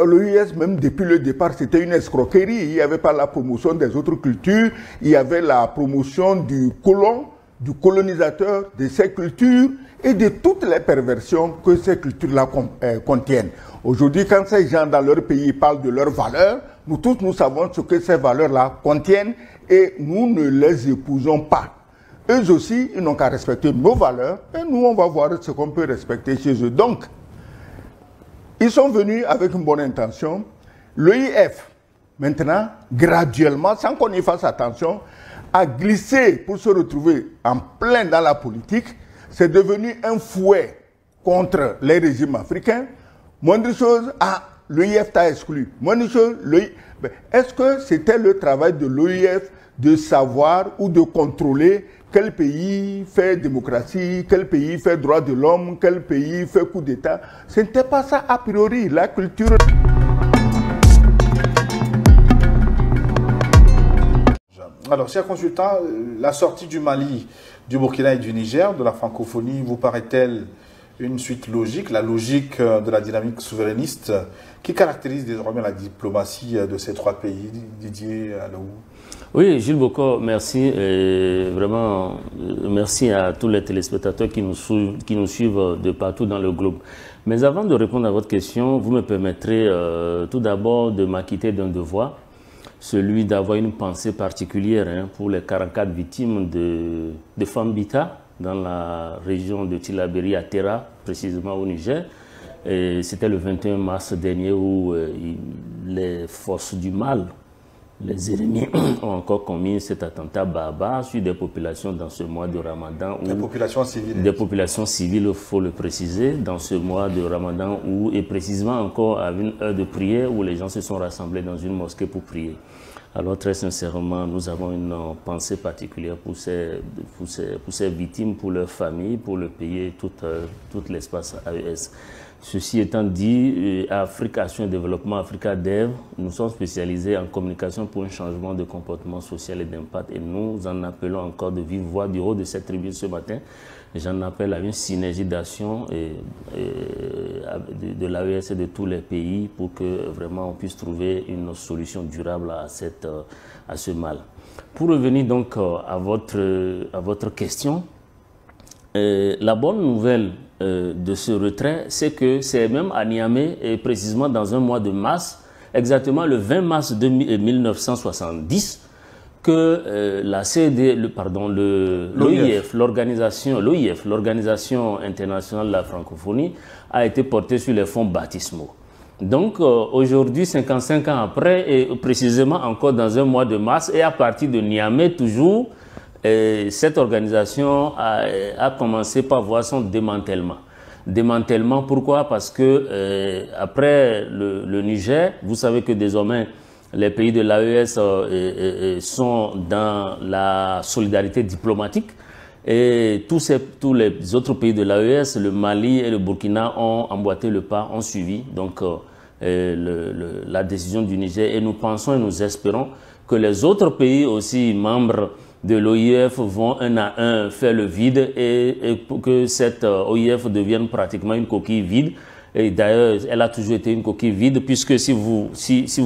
L'OIS, même depuis le départ, c'était une escroquerie. Il n'y avait pas la promotion des autres cultures, il y avait la promotion du colon, du colonisateur, de ces cultures et de toutes les perversions que ces cultures-là contiennent. Aujourd'hui, quand ces gens dans leur pays parlent de leurs valeurs, nous tous, nous savons ce que ces valeurs-là contiennent et nous ne les épousons pas. Eux aussi, ils n'ont qu'à respecter nos valeurs et nous, on va voir ce qu'on peut respecter chez eux. Donc, ils sont venus avec une bonne intention. L'OIF, maintenant, graduellement, sans qu'on y fasse attention, a glissé pour se retrouver en plein dans la politique. C'est devenu un fouet contre les régimes africains. Moindre chose, l'OIF t'a exclu. Moindre chose, est-ce que c'était le travail de l'OIF de savoir ou de contrôler quel pays fait démocratie, quel pays fait droit de l'homme, quel pays fait coup d'État? Ce n'était pas ça a priori, la culture. Alors, chers consultants, la sortie du Mali, du Burkina et du Niger, de la francophonie, vous paraît-elle une suite logique, la logique de la dynamique souverainiste qui caractérise désormais la diplomatie de ces trois pays? Didier Alaou. Oui, Gilles Bocor, merci. Vraiment, merci à tous les téléspectateurs qui nous suivent de partout dans le globe. Mais avant de répondre à votre question, vous me permettrez tout d'abord de m'acquitter d'un devoir, celui d'avoir une pensée particulière pour les 44 victimes de Fambita dans la région de Tillabéri à Terra, précisément au Niger. C'était le 21 mars dernier où les forces du mal, les ennemis, ont encore commis cet attentat barbare sur des populations dans ce mois de Ramadan. Des populations civiles. Des populations civiles, il faut le préciser, dans ce mois de Ramadan où, et précisément encore à une heure de prière où les gens se sont rassemblés dans une mosquée pour prier. Alors très sincèrement, nous avons une pensée particulière pour ces victimes, pour leurs familles, pour le pays et tout l'espace AES. Ceci étant dit, Afrique Action et Développement, Africa Dev, nous sommes spécialisés en communication pour un changement de comportement social et d'impact et nous en appelons encore de vive voix du haut de cette tribune ce matin. J'en appelle à une synergie d'action de l'AES et de tous les pays pour que vraiment on puisse trouver une solution durable à ce mal. Pour revenir donc à votre question, la bonne nouvelle de ce retrait, c'est que c'est même à Niamey, et précisément dans un mois de mars, exactement le 20 mars 1970, que la l'OIF, l'Organisation internationale de la francophonie, a été portée sur les fonds baptismaux. Donc aujourd'hui, 55 ans après, et précisément encore dans un mois de mars, et à partir de Niamey toujours, cette organisation a commencé par voir son démantèlement. Démantèlement, pourquoi? Parce que après le Niger, vous savez que désormais les pays de l'AES sont dans la solidarité diplomatique et tous les autres pays de l'AES, le Mali et le Burkina ont emboîté le pas, ont suivi donc la décision du Niger et nous pensons et nous espérons que les autres pays aussi membres de l'OIF vont un à un faire le vide et pour que cette OIF devienne pratiquement une coquille vide. Et d'ailleurs, elle a toujours été une coquille vide puisque si vous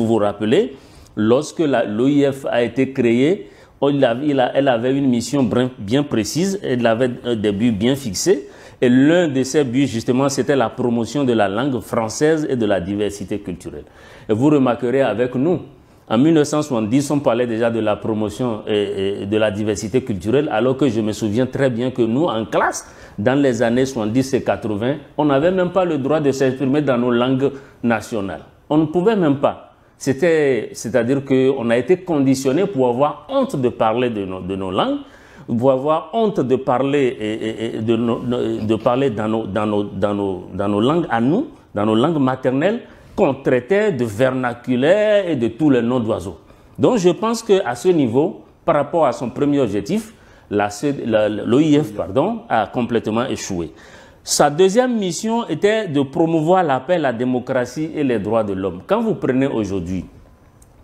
vous rappelez, lorsque l'OIF a été créée, elle avait une mission bien précise, elle avait des buts bien fixés. Et l'un de ces buts, justement, c'était la promotion de la langue française et de la diversité culturelle. Et vous remarquerez avec nous, en 1970, on parlait déjà de la promotion et de la diversité culturelle, alors que je me souviens très bien que nous, en classe, dans les années 70 et 80, on n'avait même pas le droit de s'exprimer dans nos langues nationales. On ne pouvait même pas. C'est-à-dire qu'on a été conditionné pour avoir honte de parler de nos langues, pour avoir honte de parler, de parler dans nos langues à nous, dans nos langues maternelles, qu'on traitait de vernaculaire et de tous les noms d'oiseaux. Donc je pense qu'à ce niveau, par rapport à son premier objectif, l'OIF a complètement échoué. Sa deuxième mission était de promouvoir la paix, la démocratie et les droits de l'homme. Quand vous prenez aujourd'hui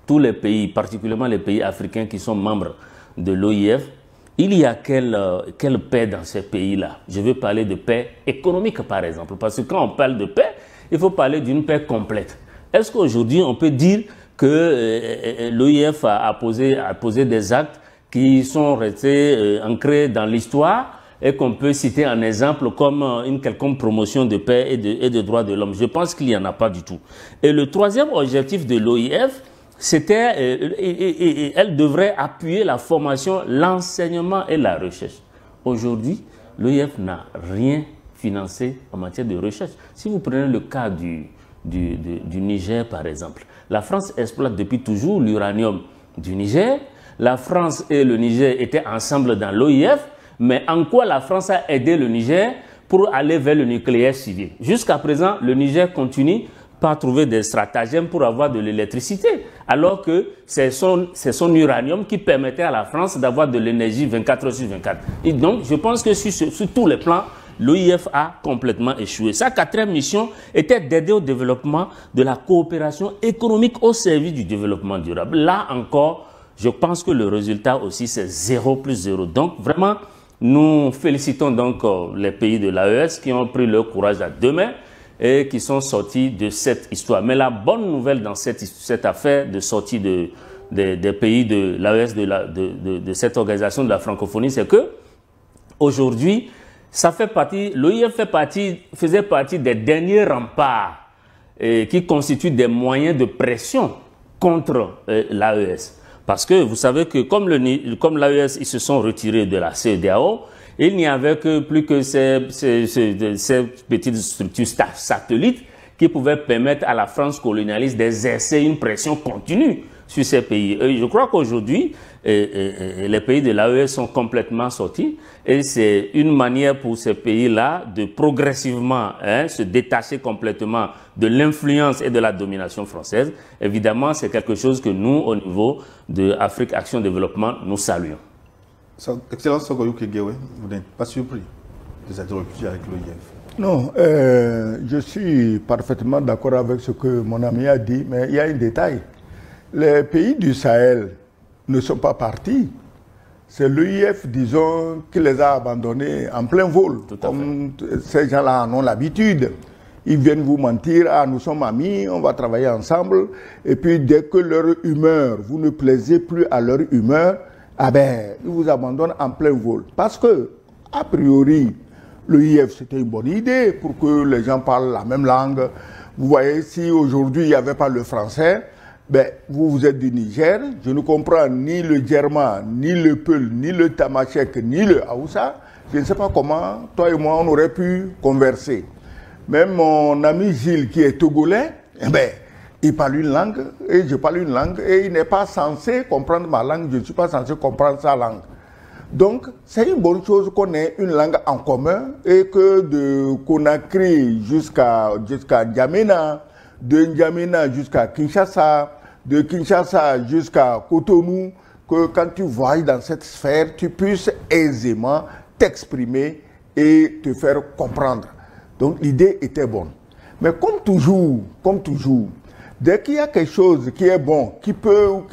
tous les pays, particulièrement les pays africains qui sont membres de l'OIF, il y a quelle paix dans ces pays-là? Je veux parler de paix économique par exemple, parce que quand on parle de paix, il faut parler d'une paix complète. Est-ce qu'aujourd'hui, on peut dire que l'OIF a posé des actes qui sont restés ancrés dans l'histoire et qu'on peut citer un exemple comme une quelconque promotion de paix et de droits de l'homme? Je pense qu'il n'y en a pas du tout. Et le troisième objectif de l'OIF, c'était, elle devrait appuyer la formation, l'enseignement et la recherche. Aujourd'hui, l'OIF n'a rien financé en matière de recherche. Si vous prenez le cas du Niger, par exemple, la France exploite depuis toujours l'uranium du Niger. La France et le Niger étaient ensemble dans l'OIF, mais en quoi la France a aidé le Niger pour aller vers le nucléaire civil? Jusqu'à présent, le Niger continue par trouver des stratagèmes pour avoir de l'électricité, alors que c'est son uranium qui permettait à la France d'avoir de l'énergie 24 heures sur 24. Et donc, je pense que sur tous les plans, l'OIF a complètement échoué. Sa quatrième mission était d'aider au développement de la coopération économique au service du développement durable. Là encore, je pense que le résultat aussi, c'est 0 plus 0. Donc, vraiment, nous félicitons donc les pays de l'AES qui ont pris leur courage à deux mains et qui sont sortis de cette histoire. Mais la bonne nouvelle dans cette affaire de sortie des pays de l'AES, de cette organisation de la francophonie, c'est que aujourd'hui, l'OIF faisait partie des derniers remparts qui constituent des moyens de pression contre l'AES. Parce que vous savez que comme l'AES, ils se sont retirés de la CEDEAO, il n'y avait plus que ces petites structures satellites qui pouvaient permettre à la France colonialiste d'exercer une pression continue sur ces pays. Et je crois qu'aujourd'hui, les pays de l'AES sont complètement sortis et c'est une manière pour ces pays-là de progressivement se détacher complètement de l'influence et de la domination française. Évidemment, c'est quelque chose que nous, au niveau de Afrique Action Développement, nous saluons. Excellence Sogoyou Kegewe, vous n'êtes pas surpris de cette rupture avec l'OIF? Non, je suis parfaitement d'accord avec ce que mon ami a dit, mais il y a un détail. Les pays du Sahel ne sont pas partis. C'est l'OIF, disons, qui les a abandonnés en plein vol. Comme ces gens-là en ont l'habitude. Ils viennent vous mentir, ah, nous sommes amis, on va travailler ensemble. Et puis, dès que leur humeur, vous ne plaisez plus à leur humeur, ah ben, ils vous abandonnent en plein vol. Parce que, a priori, l'OIF, c'était une bonne idée pour que les gens parlent la même langue. Vous voyez, si aujourd'hui, il n'y avait pas le français, ben, vous êtes du Niger, je ne comprends ni le Djerma, ni le Peul, ni le Tamashek, ni le Haoussa. Je ne sais pas comment, toi et moi, on aurait pu converser. Même mon ami Gilles, qui est togolais, eh ben, il parle une langue, et je parle une langue, et il n'est pas censé comprendre ma langue, je ne suis pas censé comprendre sa langue. Donc, c'est une bonne chose qu'on ait une langue en commun, et que de Conakry jusqu'à N'Djamena, de N'Djamena jusqu'à Kinshasa, de Kinshasa jusqu'à Cotonou, que quand tu voyages dans cette sphère, tu puisses aisément t'exprimer et te faire comprendre. Donc l'idée était bonne. Mais comme toujours, dès qu'il y a quelque chose qui est bon, qui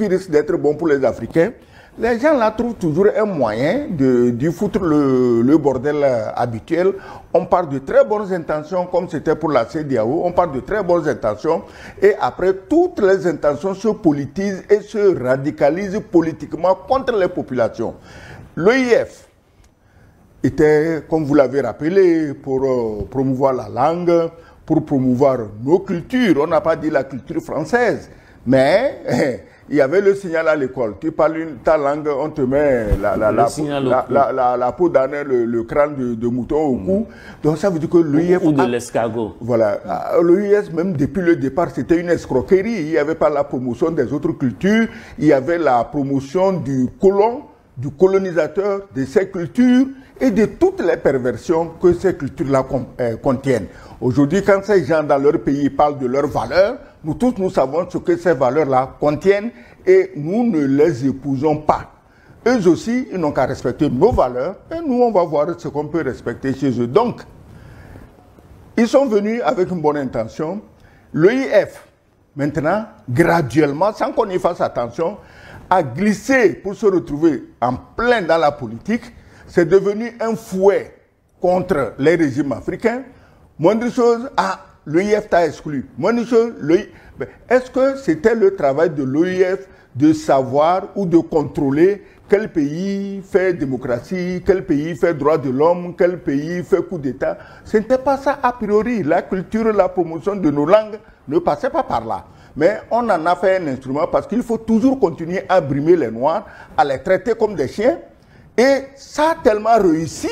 risque d'être bon pour les Africains, les gens là trouvent toujours un moyen de foutre le bordel habituel. On part de très bonnes intentions, comme c'était pour la CEDEAO, on part de très bonnes intentions, et après, toutes les intentions se politisent et se radicalisent politiquement contre les populations. L'OIF était, comme vous l'avez rappelé, pour promouvoir la langue, pour promouvoir nos cultures. On n'a pas dit la culture française, mais il y avait le signal à l'école. Tu parles ta langue, on te met la peau d'âne, le crâne de mouton au cou. Donc ça veut dire que l'OIF... Ou de l'escargot. Voilà. L'OIF, même depuis le départ, c'était une escroquerie. Il n'y avait pas la promotion des autres cultures. Il y avait la promotion du colon, du colonisateur, de ces cultures et de toutes les perversions que ces cultures-là contiennent. Aujourd'hui, quand ces gens dans leur pays parlent de leurs valeurs, nous tous, nous savons ce que ces valeurs-là contiennent et nous ne les épousons pas. Eux aussi, ils n'ont qu'à respecter nos valeurs et nous, on va voir ce qu'on peut respecter chez eux. Donc, ils sont venus avec une bonne intention. L'OIF, maintenant, graduellement, sans qu'on y fasse attention, a glissé pour se retrouver en plein dans la politique. C'est devenu un fouet contre les régimes africains. Moindre chose, l'OIF t'a exclu. Est-ce que c'était le travail de l'OIF de savoir ou de contrôler quel pays fait démocratie, quel pays fait droit de l'homme, quel pays fait coup d'État? Ce n'était pas ça a priori. La culture, la promotion de nos langues ne passait pas par là. Mais on en a fait un instrument parce qu'il faut toujours continuer à brimer les Noirs, à les traiter comme des chiens. Et ça a tellement réussi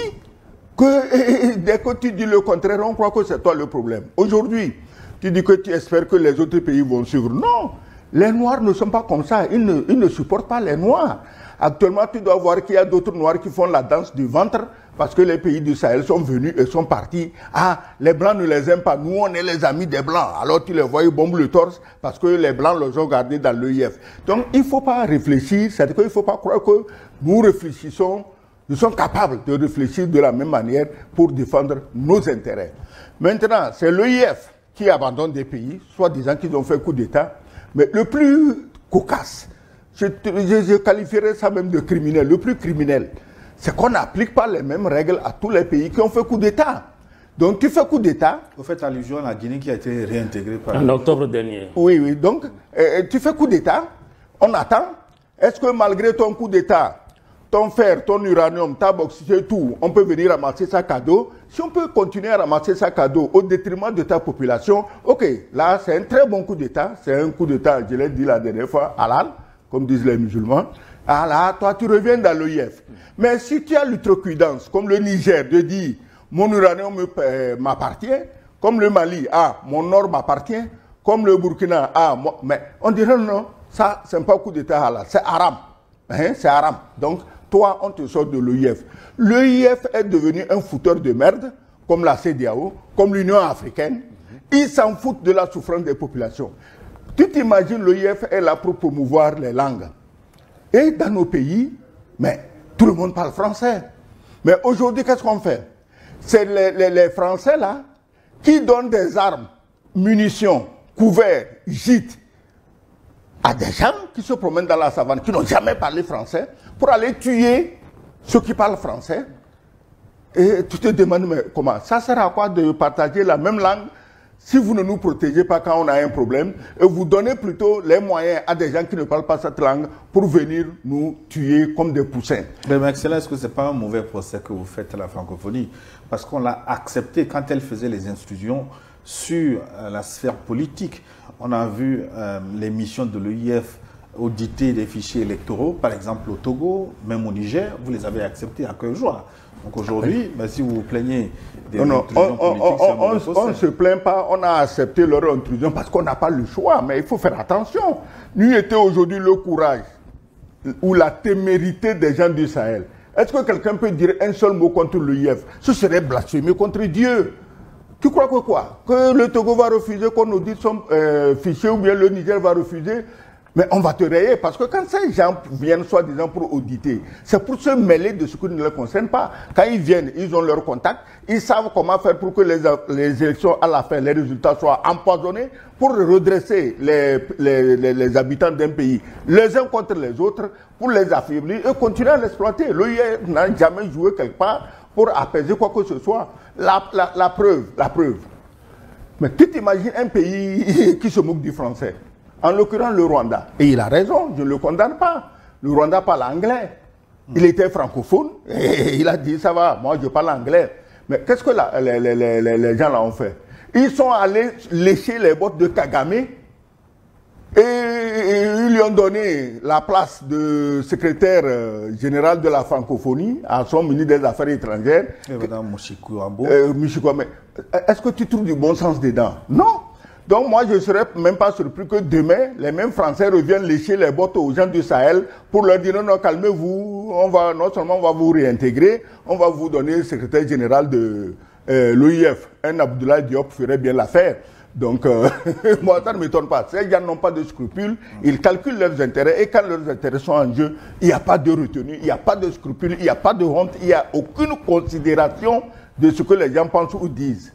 que dès que tu dis le contraire, on croit que c'est toi le problème. Aujourd'hui, tu dis que tu espères que les autres pays vont suivre. Non, les Noirs ne sont pas comme ça. Ils ne supportent pas les Noirs. Actuellement, tu dois voir qu'il y a d'autres Noirs qui font la danse du ventre parce que les pays du Sahel sont venus et sont partis. Ah, les Blancs ne les aiment pas. Nous, on est les amis des Blancs. Alors, tu les vois, ils bombent le torse parce que les Blancs les ont gardés dans l'OIF. Donc, il ne faut pas réfléchir. C'est-à-dire qu'il ne faut pas croire que nous réfléchissons. Nous sommes capables de réfléchir de la même manière pour défendre nos intérêts. Maintenant, c'est l'OIF qui abandonne des pays, soit disant qu'ils ont fait coup d'État. Mais le plus cocasse, je qualifierais ça même de criminel. Le plus criminel, c'est qu'on n'applique pas les mêmes règles à tous les pays qui ont fait coup d'État. Donc tu fais coup d'État. Vous faites allusion à la Guinée qui a été réintégrée par... En octobre dernier. Oui, oui. Donc tu fais coup d'État, on attend. Est-ce que malgré ton coup d'État, ton fer, ton uranium, ta bauxite, tout, on peut venir ramasser ça cadeau? Si on peut continuer à ramasser ça cadeau au détriment de ta population, ok, là c'est un très bon coup d'État. C'est un coup d'État, je l'ai dit la dernière fois, halal, comme disent les musulmans. Ah là, toi tu reviens dans l'OIF. Mais si tu as l'outrecuidance, comme le Niger, de dire mon uranium m'appartient, comme le Mali, ah, mon or m'appartient, comme le Burkina, ah, moi, mais on dirait non, ça c'est pas un coup d'État halal, c'est haram. Hein, c'est haram. Donc, toi, on te sort de l'OIF. L'OIF est devenu un fouteur de merde, comme la CEDEAO, comme l'Union africaine. Ils s'en foutent de la souffrance des populations. Tu t'imagines, l'OIF est là pour promouvoir les langues. Et dans nos pays, mais tout le monde parle français. Mais aujourd'hui, qu'est-ce qu'on fait? C'est les Français, là, qui donnent des armes, munitions, couverts, gîtes, à des gens qui se promènent dans la savane, qui n'ont jamais parlé français, pour aller tuer ceux qui parlent français. Et tu te demandes, mais comment? Ça sert à quoi de partager la même langue si vous ne nous protégez pas quand on a un problème, et vous donnez plutôt les moyens à des gens qui ne parlent pas cette langue pour venir nous tuer comme des poussins? Mais Excellence, est-ce que ce n'est pas un mauvais procès que vous faites à la francophonie? Parce qu'on l'a accepté quand elle faisait les intrusions sur la sphère politique. On a vu les missions de l'OIF auditer des fichiers électoraux, par exemple au Togo, même au Niger, vous les avez acceptés à cœur joie. Donc aujourd'hui, ben, si vous vous plaignez des intrusions politiques, on ne se plaint pas, on a accepté leur intrusion parce qu'on n'a pas le choix, mais il faut faire attention. Nous était aujourd'hui le courage ou la témérité des gens du Sahel. Est-ce que quelqu'un peut dire un seul mot contre l'OIF? Ce serait blasphémer contre Dieu. Tu crois que quoi? Que le Togo va refuser qu'on audite son fichier ou bien le Niger va refuser? Mais on va te rayer parce que quand ces gens viennent soi-disant pour auditer, c'est pour se mêler de ce qui ne les concerne pas. Quand ils viennent, ils ont leur contact, ils savent comment faire pour que les élections à la fin, les résultats soient empoisonnés pour redresser les habitants d'un pays, les uns contre les autres, pour les affaiblir et continuer à l'exploiter. L'OIF n'a jamais joué quelque part pour apaiser quoi que ce soit. La preuve. Mais tu t'imagines un pays qui se moque du français? En l'occurrence, le Rwanda. Et il a raison, je ne le condamne pas. Le Rwanda parle anglais. Il était francophone et il a dit, ça va, moi je parle anglais. Mais qu'est-ce que les gens là ont fait? Ils sont allés lécher les bottes de Kagame et ils lui ont donné la place de secrétaire général de la francophonie à son ministre des Affaires étrangères. Madame Mouchikouambo. Est-ce que tu trouves du bon sens dedans? Non. Donc moi, je ne serais même pas surpris que demain, les mêmes Français reviennent lécher les bottes aux gens du Sahel pour leur dire non, calmez-vous, non seulement on va vous réintégrer, on va vous donner le secrétaire général de l'OIF. Un Abdoulaye Diop ferait bien l'affaire. Donc, moi, ça ne m'étonne pas. Ces gens n'ont pas de scrupules, ils calculent leurs intérêts et quand leurs intérêts sont en jeu, il n'y a pas de retenue, il n'y a pas de scrupules, il n'y a pas de honte, il n'y a aucune considération de ce que les gens pensent ou disent.